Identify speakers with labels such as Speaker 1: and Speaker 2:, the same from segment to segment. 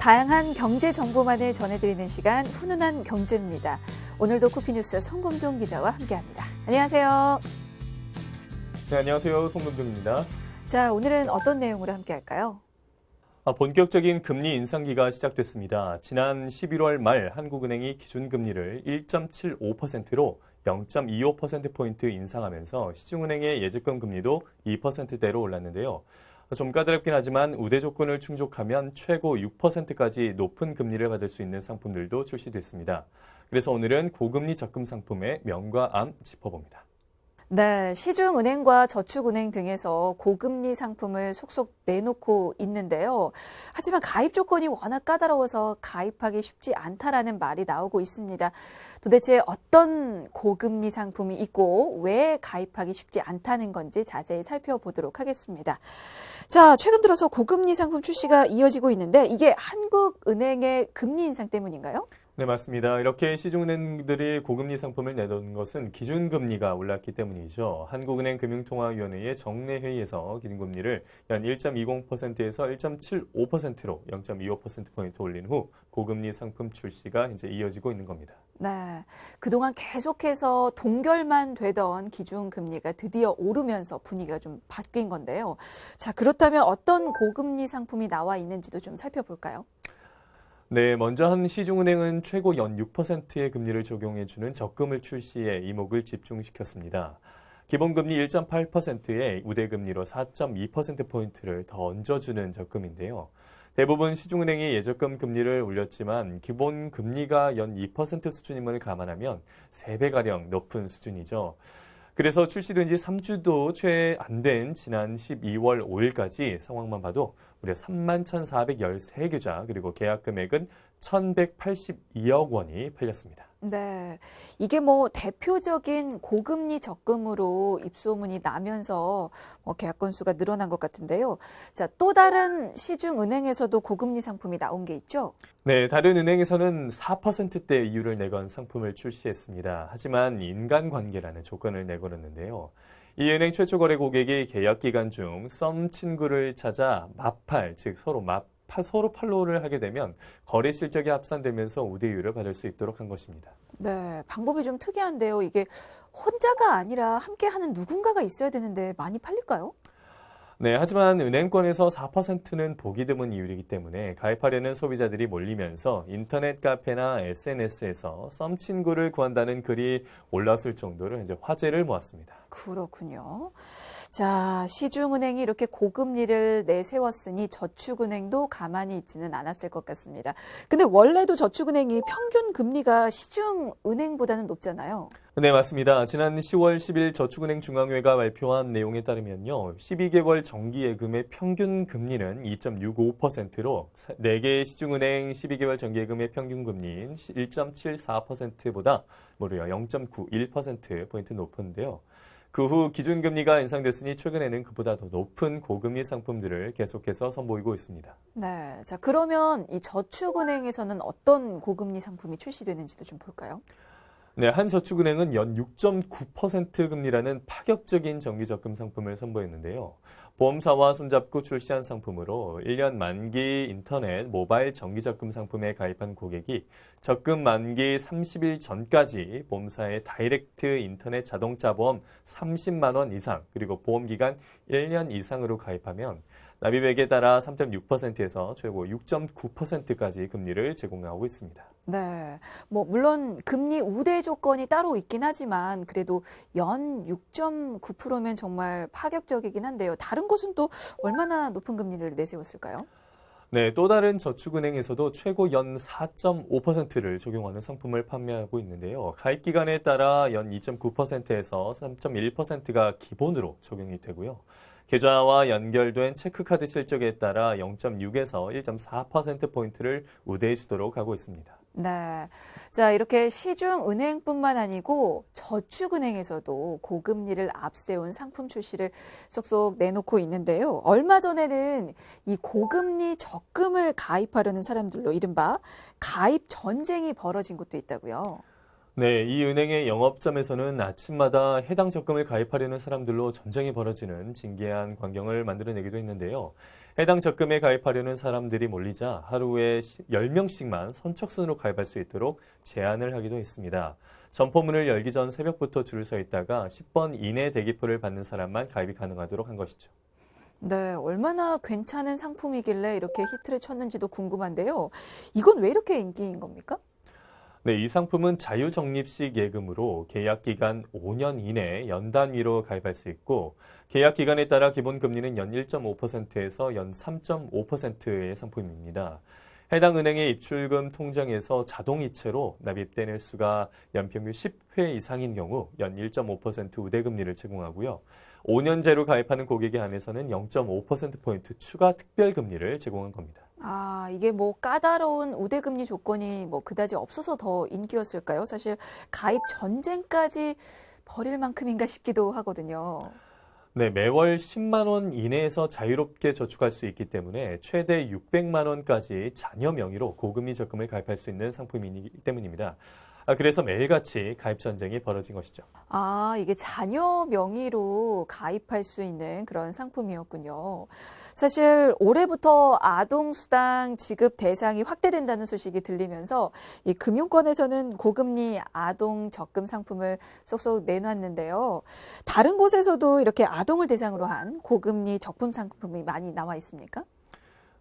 Speaker 1: 다양한 경제 정보만을 전해드리는 시간 훈훈한 경제입니다. 오늘도 쿠키뉴스 송금종 기자와 함께합니다. 안녕하세요.
Speaker 2: 네, 안녕하세요. 송금종입니다.
Speaker 1: 자, 오늘은 어떤 내용으로 함께할까요?
Speaker 2: 본격적인 금리 인상기가 시작됐습니다. 지난 11월 말 한국은행이 기준금리를 1.75%로 0.25%포인트 인상하면서 시중은행의 예적금 금리도 2%대로 올랐는데요. 좀 까다롭긴 하지만 우대 조건을 충족하면 최고 6%까지 높은 금리를 받을 수 있는 상품들도 출시됐습니다. 그래서 오늘은 고금리 적금 상품의 명과 암 짚어봅니다.
Speaker 1: 네, 시중은행과 저축은행 등에서 고금리 상품을 속속 내놓고 있는데요. 하지만 가입 조건이 워낙 까다로워서 가입하기 쉽지 않다라는 말이 나오고 있습니다. 도대체 어떤 고금리 상품이 있고 왜 가입하기 쉽지 않다는 건지 자세히 살펴보도록 하겠습니다. 자, 최근 들어서 고금리 상품 출시가 이어지고 있는데 이게 한국은행의 금리 인상 때문인가요?
Speaker 2: 네, 맞습니다. 이렇게 시중은행들이 고금리 상품을 내놓은 것은 기준금리가 올랐기 때문이죠. 한국은행 금융통화위원회의 정례회의에서 기준금리를 연 1.20%에서 1.75%로 0.25%포인트 올린 후 고금리 상품 출시가 이제 이어지고 있는 겁니다.
Speaker 1: 네, 그동안 계속해서 동결만 되던 기준금리가 드디어 오르면서 분위기가 좀 바뀐 건데요. 자, 그렇다면 어떤 고금리 상품이 나와 있는지도 좀 살펴볼까요?
Speaker 2: 네, 먼저 한 시중은행은 최고 연 6%의 금리를 적용해주는 적금을 출시해 이목을 집중시켰습니다. 기본금리 1.8%의 우대금리로 4.2%포인트를 더 얹어주는 적금인데요. 대부분 시중은행이 예적금 금리를 올렸지만 기본금리가 연 2% 수준임을 감안하면 3배가량 높은 수준이죠. 그래서 출시된 지 3주도 채 안 된 지난 12월 5일까지 상황만 봐도 무려 31,413계좌 그리고 계약 금액은 1,182억 원이 팔렸습니다.
Speaker 1: 네, 이게 뭐 대표적인 고금리 적금으로 입소문이 나면서 계약 건수가 늘어난 것 같은데요. 자, 또 다른 시중은행에서도 고금리 상품이 나온 게 있죠?
Speaker 2: 네, 다른 은행에서는 4%대 이율을 내건 상품을 출시했습니다. 하지만 인간관계라는 조건을 내걸었는데요. 이 은행 최초 거래 고객이 계약 기간 중 썸 친구를 찾아 마팔, 즉 서로 팔로우를 하게 되면 거래 실적이 합산되면서 우대율을 받을 수 있도록 한 것입니다.
Speaker 1: 네, 방법이 좀 특이한데요. 이게 혼자가 아니라 함께하는 누군가가 있어야 되는데 많이 팔릴까요?
Speaker 2: 네, 하지만 은행권에서 4%는 보기 드문 이율이기 때문에 가입하려는 소비자들이 몰리면서 인터넷 카페나 SNS에서 썸 친구를 구한다는 글이 올랐을 정도로 이제 화제를 모았습니다.
Speaker 1: 그렇군요. 자, 시중은행이 이렇게 고금리를 내세웠으니 저축은행도 가만히 있지는 않았을 것 같습니다. 근데 원래도 저축은행이 평균 금리가 시중은행보다는 높잖아요.
Speaker 2: 네, 맞습니다. 지난 10월 10일 저축은행 중앙회가 발표한 내용에 따르면요. 12개월 정기예금의 평균 금리는 2.65%로 4개 시중은행 12개월 정기예금의 평균 금리인 1.74%보다 무려 0.91%포인트 높은데요. 그 후 기준금리가 인상됐으니 최근에는 그보다 더 높은 고금리 상품들을 계속해서 선보이고 있습니다.
Speaker 1: 네, 자, 그러면 이 저축은행에서는 어떤 고금리 상품이 출시되는지도 좀 볼까요?
Speaker 2: 네, 한 저축은행은 연 6.9% 금리라는 파격적인 정기적금 상품을 선보였는데요. 보험사와 손잡고 출시한 상품으로 1년 만기 인터넷 모바일 정기적금 상품에 가입한 고객이 적금 만기 30일 전까지 보험사의 다이렉트 인터넷 자동차 보험 30만 원 이상 그리고 보험기간 1년 이상으로 가입하면 납입액에 따라 3.6%에서 최고 6.9%까지 금리를 제공하고 있습니다.
Speaker 1: 네, 뭐 물론 금리 우대 조건이 따로 있긴 하지만 그래도 연 6.9%면 정말 파격적이긴 한데요. 다른 곳은 또 얼마나 높은 금리를 내세웠을까요?
Speaker 2: 네, 또 다른 저축은행에서도 최고 연 4.5%를 적용하는 상품을 판매하고 있는데요. 가입 기간에 따라 연 2.9%에서 3.1%가 기본으로 적용이 되고요. 계좌와 연결된 체크카드 실적에 따라 0.6에서 1.4%포인트를 우대해 주도록 하고 있습니다.
Speaker 1: 네. 자, 이렇게 시중은행뿐만 아니고 저축은행에서도 고금리를 앞세운 상품 출시를 쏙쏙 내놓고 있는데요. 얼마 전에는 이 고금리 적금을 가입하려는 사람들로 이른바 가입 전쟁이 벌어진 곳도 있다고요.
Speaker 2: 네, 이 은행의 영업점에서는 아침마다 해당 적금을 가입하려는 사람들로 전쟁이 벌어지는 진기한 광경을 만들어내기도 했는데요. 해당 적금에 가입하려는 사람들이 몰리자 하루에 10명씩만 선착순으로 가입할 수 있도록 제한을 하기도 했습니다. 점포문을 열기 전 새벽부터 줄을 서 있다가 10번 이내 대기표를 받는 사람만 가입이 가능하도록 한 것이죠.
Speaker 1: 네, 얼마나 괜찮은 상품이길래 이렇게 히트를 쳤는지도 궁금한데요. 이건 왜 이렇게 인기인 겁니까?
Speaker 2: 네, 이 상품은 자유적립식 예금으로 계약 기간 5년 이내 연 단위로 가입할 수 있고 계약 기간에 따라 기본 금리는 연 1.5%에서 연 3.5%의 상품입니다. 해당 은행의 입출금 통장에서 자동이체로 납입된 횟수가 연평균 10회 이상인 경우 연 1.5% 우대금리를 제공하고요. 5년제로 가입하는 고객에 한해서는 0.5%포인트 추가 특별금리를 제공한 겁니다.
Speaker 1: 아, 이게 뭐 까다로운 우대금리 조건이 뭐 그다지 없어서 더 인기였을까요? 사실 가입 전쟁까지 벌일 만큼인가 싶기도 하거든요.
Speaker 2: 네, 매월 10만 원 이내에서 자유롭게 저축할 수 있기 때문에 최대 600만 원까지 자녀 명의로 고금리 적금을 가입할 수 있는 상품이기 때문입니다. 그래서 매일같이 가입 전쟁이 벌어진 것이죠.
Speaker 1: 아, 이게 자녀 명의로 가입할 수 있는 그런 상품이었군요. 사실 올해부터 아동수당 지급 대상이 확대된다는 소식이 들리면서 이 금융권에서는 고금리 아동 적금 상품을 쏙쏙 내놨는데요. 다른 곳에서도 이렇게 아동을 대상으로 한 고금리 적금 상품이 많이 나와 있습니까?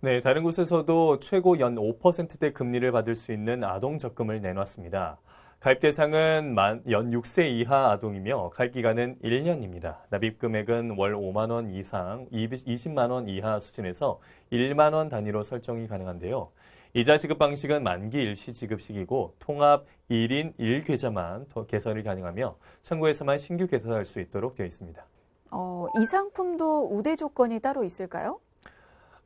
Speaker 2: 네, 다른 곳에서도 최고 연 5%대 금리를 받을 수 있는 아동 적금을 내놨습니다. 가입 대상은 연 6세 이하 아동이며 가입 기간은 1년입니다. 납입 금액은 월 5만 원 이상 20만 원 이하 수준에서 1만 원 단위로 설정이 가능한데요. 이자 지급 방식은 만기 일시 지급식이고 통합 1인 1계좌만 개설이 가능하며 청구해서만 신규 개설할 수 있도록 되어 있습니다.
Speaker 1: 이 상품도 우대 조건이 따로 있을까요?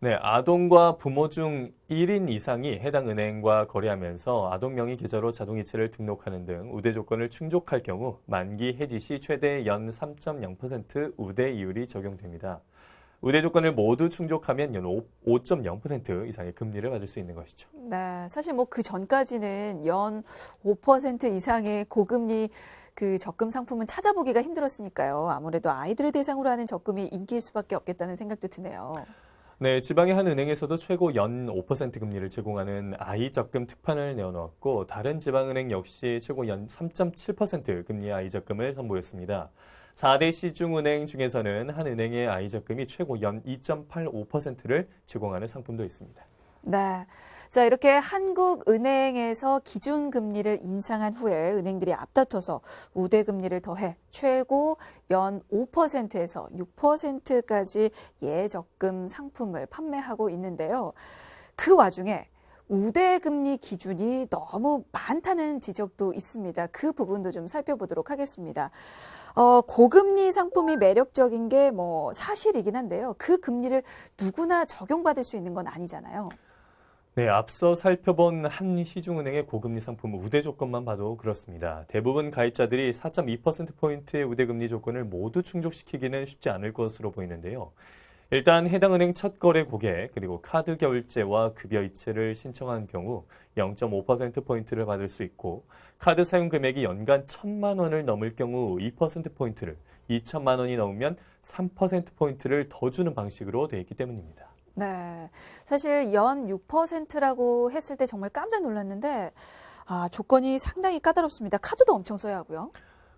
Speaker 2: 네, 아동과 부모 중 1인 이상이 해당 은행과 거래하면서 아동 명의 계좌로 자동이체를 등록하는 등 우대 조건을 충족할 경우 만기 해지 시 최대 연 3.0% 우대 이율이 적용됩니다. 우대 조건을 모두 충족하면 연 5.0% 이상의 금리를 받을 수 있는 것이죠.
Speaker 1: 네, 사실 뭐 그 전까지는 연 5% 이상의 고금리 그 적금 상품은 찾아보기가 힘들었으니까요. 아무래도 아이들을 대상으로 하는 적금이 인기일 수밖에 없겠다는 생각도 드네요.
Speaker 2: 네, 지방의 한 은행에서도 최고 연 5% 금리를 제공하는 아이 적금 특판을 내어놓았고 다른 지방은행 역시 최고 연 3.7% 금리의 아이 적금을 선보였습니다. 4대 시중은행 중에서는 한 은행의 아이 적금이 최고 연 2.85%를 제공하는 상품도 있습니다.
Speaker 1: 네. 자, 이렇게 한국은행에서 기준금리를 인상한 후에 은행들이 앞다퉈서 우대금리를 더해 최고 연 5%에서 6%까지 예적금 상품을 판매하고 있는데요. 그 와중에 우대금리 기준이 너무 많다는 지적도 있습니다. 그 부분도 좀 살펴보도록 하겠습니다. 고금리 상품이 매력적인 게 뭐 사실이긴 한데요. 그 금리를 누구나 적용받을 수 있는 건 아니잖아요.
Speaker 2: 네, 앞서 살펴본 한 시중은행의 고금리 상품 우대 조건만 봐도 그렇습니다. 대부분 가입자들이 4.2%포인트의 우대금리 조건을 모두 충족시키기는 쉽지 않을 것으로 보이는데요. 일단 해당 은행 첫 거래 고객 그리고 카드 결제와 급여 이체를 신청한 경우 0.5%포인트를 받을 수 있고 카드 사용 금액이 연간 1,000만 원을 넘을 경우 2%포인트를 2천만 원이 넘으면 3%포인트를 더 주는 방식으로 되어 있기 때문입니다.
Speaker 1: 네. 사실 연 6%라고 했을 때 정말 깜짝 놀랐는데, 조건이 상당히 까다롭습니다. 카드도 엄청 써야 하고요.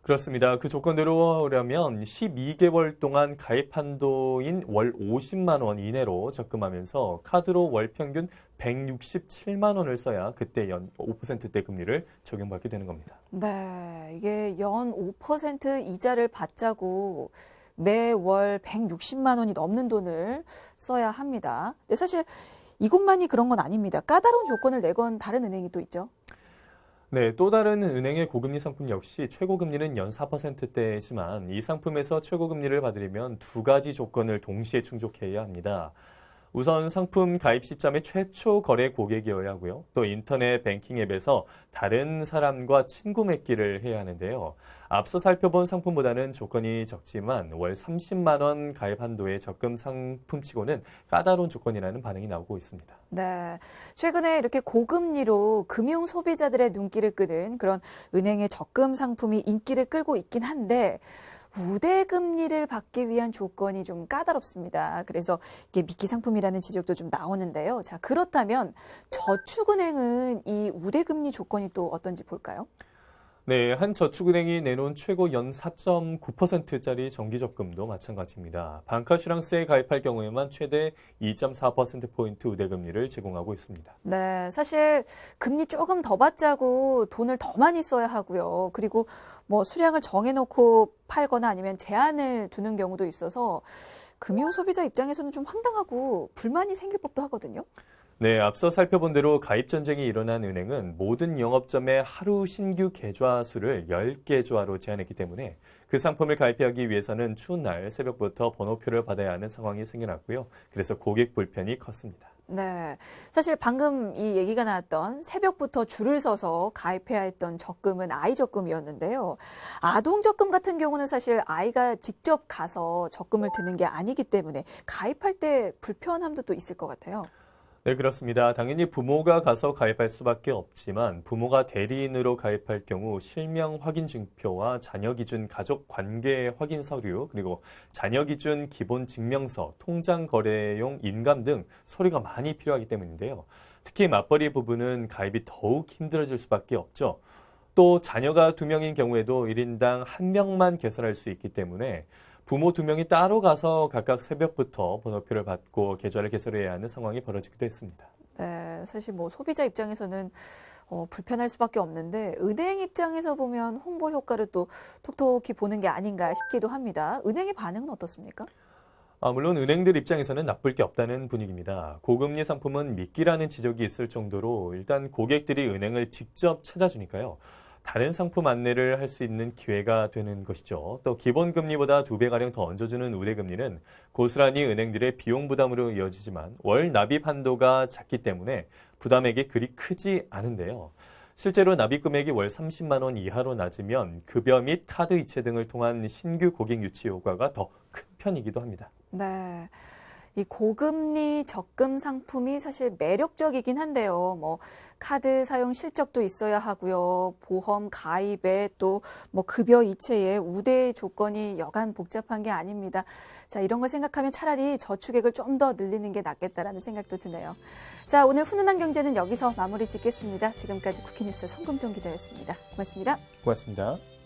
Speaker 2: 그렇습니다. 그 조건대로 하려면 12개월 동안 가입 한도인 월 50만 원 이내로 적금하면서 카드로 월 평균 167만 원을 써야 그때 연 5%대 금리를 적용받게 되는 겁니다.
Speaker 1: 네. 이게 연 5% 이자를 받자고 매월 160만 원이 넘는 돈을 써야 합니다. 근데 사실 이것만이 그런 건 아닙니다. 까다로운 조건을 내건 다른 은행이 또 있죠.
Speaker 2: 네, 또 다른 은행의 고금리 상품 역시 최고금리는 연 4%대지만 이 상품에서 최고금리를 받으려면 두 가지 조건을 동시에 충족해야 합니다. 우선 상품 가입 시점에 최초 거래 고객이어야 하고요. 또 인터넷 뱅킹 앱에서 다른 사람과 친구 맺기를 해야 하는데요. 앞서 살펴본 상품보다는 조건이 적지만 월 30만 원 가입 한도의 적금 상품치고는 까다로운 조건이라는 반응이 나오고 있습니다.
Speaker 1: 네. 최근에 이렇게 고금리로 금융 소비자들의 눈길을 끄는 그런 은행의 적금 상품이 인기를 끌고 있긴 한데 우대금리를 받기 위한 조건이 좀 까다롭습니다. 그래서 이게 미끼 상품이라는 지적도 좀 나오는데요. 자, 그렇다면 저축은행은 이 우대금리 조건이 또 어떤지 볼까요?
Speaker 2: 네, 한 저축은행이 내놓은 최고 연 4.9%짜리 정기적금도 마찬가지입니다. 방카슈랑스에 가입할 경우에만 최대 2.4%포인트 우대금리를 제공하고 있습니다.
Speaker 1: 네, 사실 금리 조금 더 받자고 돈을 더 많이 써야 하고요. 그리고 뭐 수량을 정해놓고 팔거나 아니면 제한을 두는 경우도 있어서 금융 소비자 입장에서는 좀 황당하고 불만이 생길 법도 하거든요.
Speaker 2: 네, 앞서 살펴본 대로 가입 전쟁이 일어난 은행은 모든 영업점의 하루 신규 계좌 수를 10계좌로 제한했기 때문에 그 상품을 가입하기 위해서는 추운 날 새벽부터 번호표를 받아야 하는 상황이 생겨났고요. 그래서 고객 불편이 컸습니다.
Speaker 1: 네. 사실 방금 이 얘기가 나왔던 새벽부터 줄을 서서 가입해야 했던 적금은 아이 적금이었는데요. 아동 적금 같은 경우는 사실 아이가 직접 가서 적금을 드는 게 아니기 때문에 가입할 때 불편함도 또 있을 것 같아요.
Speaker 2: 네, 그렇습니다. 당연히 부모가 가서 가입할 수밖에 없지만 부모가 대리인으로 가입할 경우 실명 확인 증표와 자녀 기준 가족 관계 확인 서류, 그리고 자녀 기준 기본 증명서, 통장 거래용 인감 등 서류가 많이 필요하기 때문인데요. 특히 맞벌이 부부는 가입이 더욱 힘들어질 수밖에 없죠. 또 자녀가 2명인 경우에도 1인당 1명만 개설할 수 있기 때문에 부모 2명이 따로 가서 각각 새벽부터 번호표를 받고 계좌를 개설해야 하는 상황이 벌어지기도 했습니다.
Speaker 1: 네, 사실 뭐 소비자 입장에서는 불편할 수밖에 없는데 은행 입장에서 보면 홍보 효과를 또 톡톡히 보는 게 아닌가 싶기도 합니다. 은행의 반응은 어떻습니까?
Speaker 2: 물론 은행들 입장에서는 나쁠 게 없다는 분위기입니다. 고금리 상품은 미끼라는 지적이 있을 정도로 일단 고객들이 은행을 직접 찾아주니까요. 다른 상품 안내를 할 수 있는 기회가 되는 것이죠. 또 기본금리보다 2배가량 더 얹어주는 우대금리는 고스란히 은행들의 비용 부담으로 이어지지만 월 납입 한도가 작기 때문에 부담액이 그리 크지 않은데요. 실제로 납입 금액이 월 30만 원 이하로 낮으면 급여 및 카드 이체 등을 통한 신규 고객 유치 효과가 더 큰 편이기도 합니다.
Speaker 1: 네. 이 고금리 적금 상품이 사실 매력적이긴 한데요. 뭐 카드 사용 실적도 있어야 하고요. 보험 가입에 또 뭐 급여 이체에 우대 조건이 여간 복잡한 게 아닙니다. 자, 이런 걸 생각하면 차라리 저축액을 좀 더 늘리는 게 낫겠다라는 생각도 드네요. 자, 오늘 훈훈한 경제는 여기서 마무리 짓겠습니다. 지금까지 쿠키뉴스 송금종 기자였습니다. 고맙습니다.
Speaker 2: 고맙습니다.